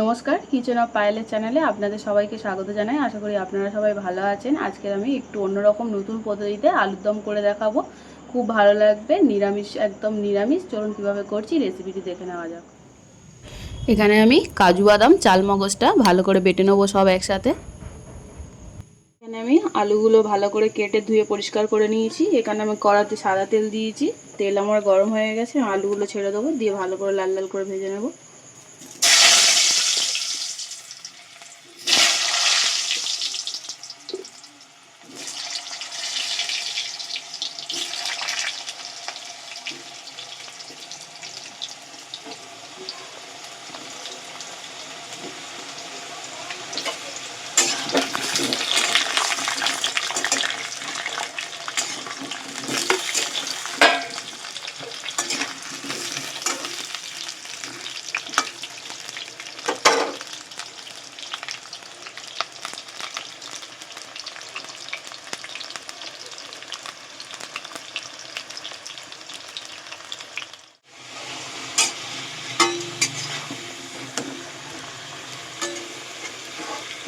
নমস্কার, kitchen of পায়েলের চ্যানেলে আপনাদের সবাইকে স্বাগত জানাই। আশা করি আপনারা সবাই ভালো আছেন। আজকে আমি একটু অন্যরকম নতুন পদ্ধতিতে আলুর দম করে দেখাবো, খুব ভালো লাগবে। নিরামিষ, একদম নিরামিষ। চলুন কীভাবে করছি রেসিপিটি দেখে নেওয়া যাক। এখানে আমি কাজু বাদাম, চালমগজটা ভালো করে বেটে নেবো সব একসাথে। এখানে আমি আলুগুলো ভালো করে কেটে ধুয়ে পরিষ্কার করে নিয়েছি। এখানে আমি কড়াতে সাদা তেল দিয়েছি, তেল আমার গরম হয়ে গেছে। আলুগুলো ছেড়ে দেবো, দিয়ে ভালো করে লাল লাল করে ভেজে নেবো।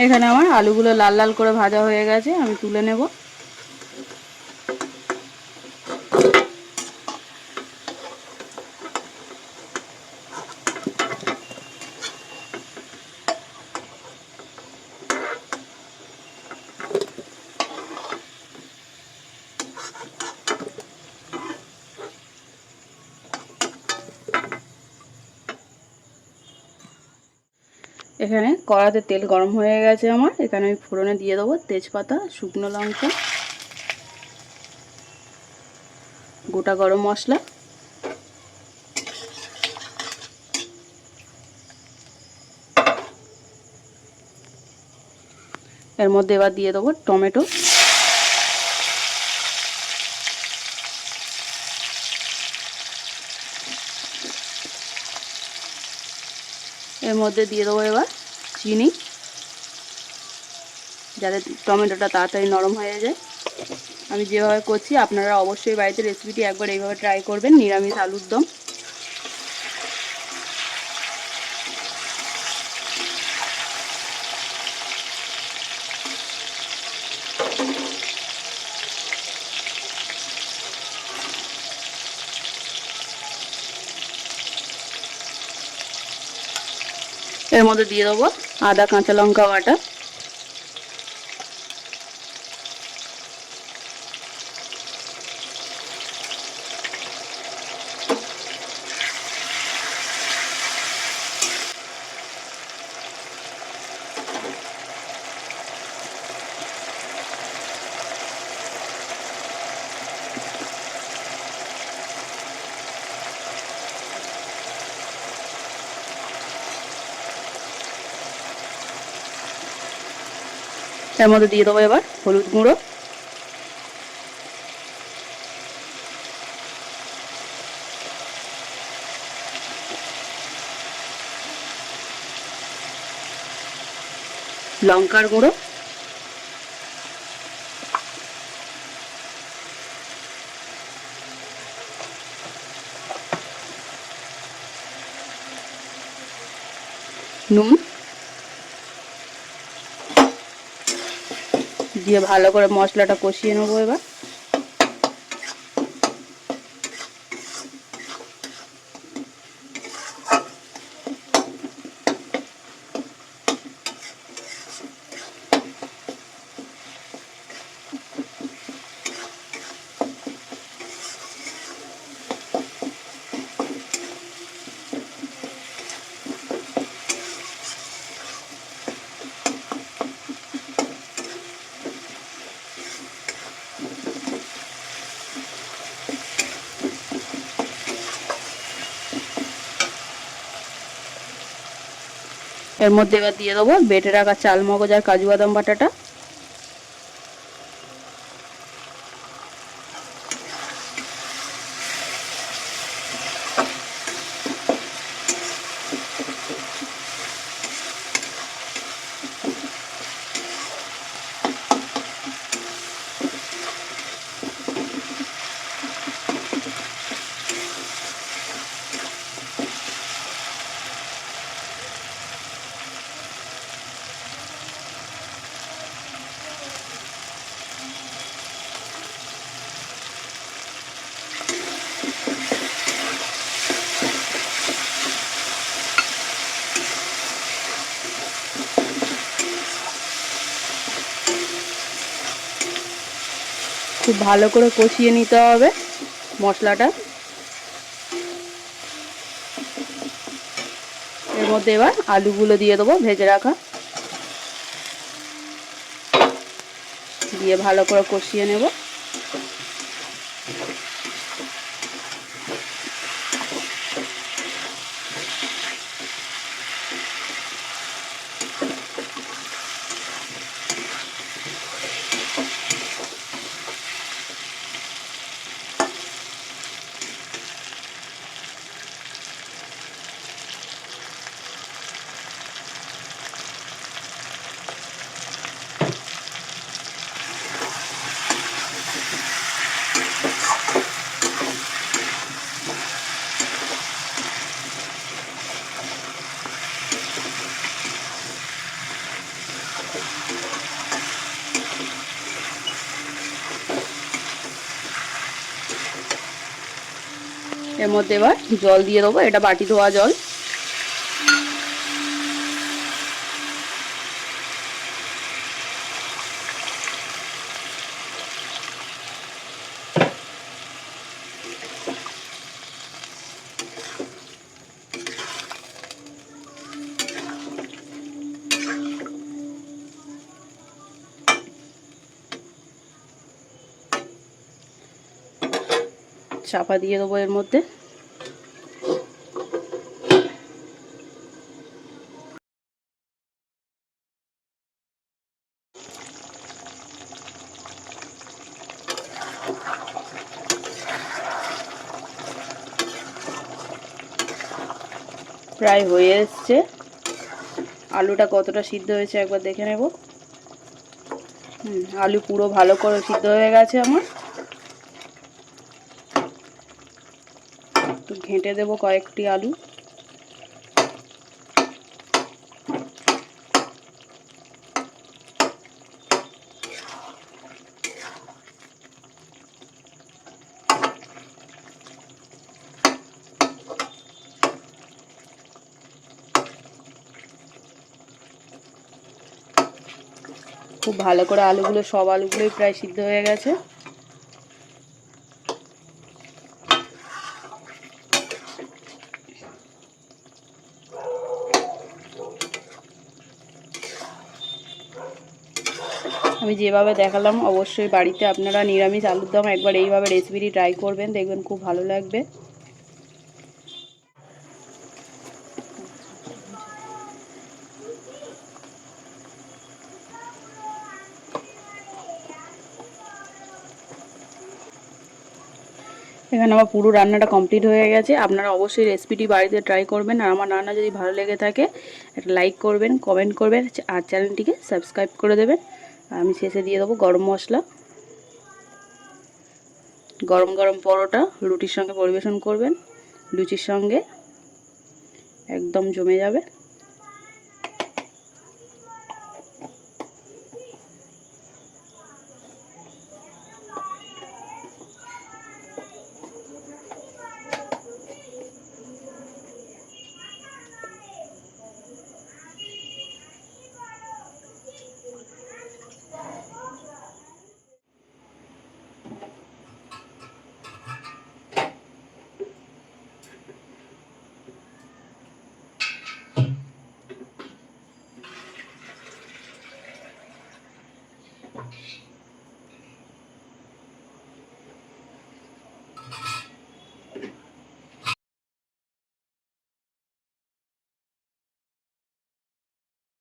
এখানে আমার আলুগুলো লাল লাল করে ভাজা হয়ে গেছে, আমি তুলে নেব। এখানে কড়াতে তেল গরম হয়ে গেছে আমার। এখানে আমি ফোড়নে দিয়ে দেবো তেজপাতা, শুকনো লঙ্কা, গোটা গরম মশলা, এর মধ্যে এবার দিয়ে দেবো টমেটো, এর মধ্যে দিয়ে দেবো এবার চিনি, যাতে টমেটোটা তাড়াতাড়ি নরম হয়ে যায়। আমি যেভাবে করছি আপনারা অবশ্যই বাড়িতে রেসিপিটি একবার এইভাবে ট্রাই করবেন, নিরামিষ আলুর দম। এর মধ্যে দিয়ে দেবো আদা কাঁচা লঙ্কা বাটা, এর মধ্যে দিয়ে দেবো এবার হলুদ গুঁড়ো, লঙ্কার গুঁড়ো, নুন দিয়ে ভালো করে মশলাটা কষিয়ে নেবো এবার। এর মধ্যে এবার দিয়ে দেবো বেটে রাখা চালমগজ আর কাজু বাদাম বাটাটা, খুব ভালো করে কষিয়ে নিতে হবে মশলাটা। এর মধ্যে এবার আলুগুলো দিয়ে দেবো ভেজে রাখা, দিয়ে ভালো করে কষিয়ে নেব। এর মধ্যে এবার জল দিয়ে দেবো, এটা বাটি ধোয়া জল। চাপা দিয়ে দেবো এর মধ্যে। প্রায় হয়ে এসছে, আলুটা কতটা সিদ্ধ হয়েছে একবার দেখে নেব। আলু পুরো ভালো করে সিদ্ধ হয়ে গেছে আমার। একটু ঘেঁটে দেবো কয়েকটি আলু। খুব ভালো করে আলুগুলো, সব আলুগুলোই প্রায় সিদ্ধ হয়ে গেছে। আমি যেভাবে দেখালাম অবশ্যই বাড়িতে আপনারা নিরামিষ আলুর দম একবার এইভাবে রেসিপিটি ট্রাই করবেন, দেখবেন খুব ভালো লাগবে। এখানে আমার পুরো রান্নাটা কমপ্লিট হয়ে গেছে। আপনারা অবশ্যই রেসিপিটি বাড়িতে ট্রাই করবেন, আর আমার রান্না যদি ভালো লেগে থাকে একটা লাইক করবেন, কমেন্ট করবেন, আর চ্যানেলটিকে সাবস্ক্রাইব করে দেবেন। আমি শেষে দিয়ে দেবো গরম মশলা। গরম গরম পরোটা রুটির সঙ্গে পরিবেশন করবেন, লুচির সঙ্গে একদম জমে যাবে।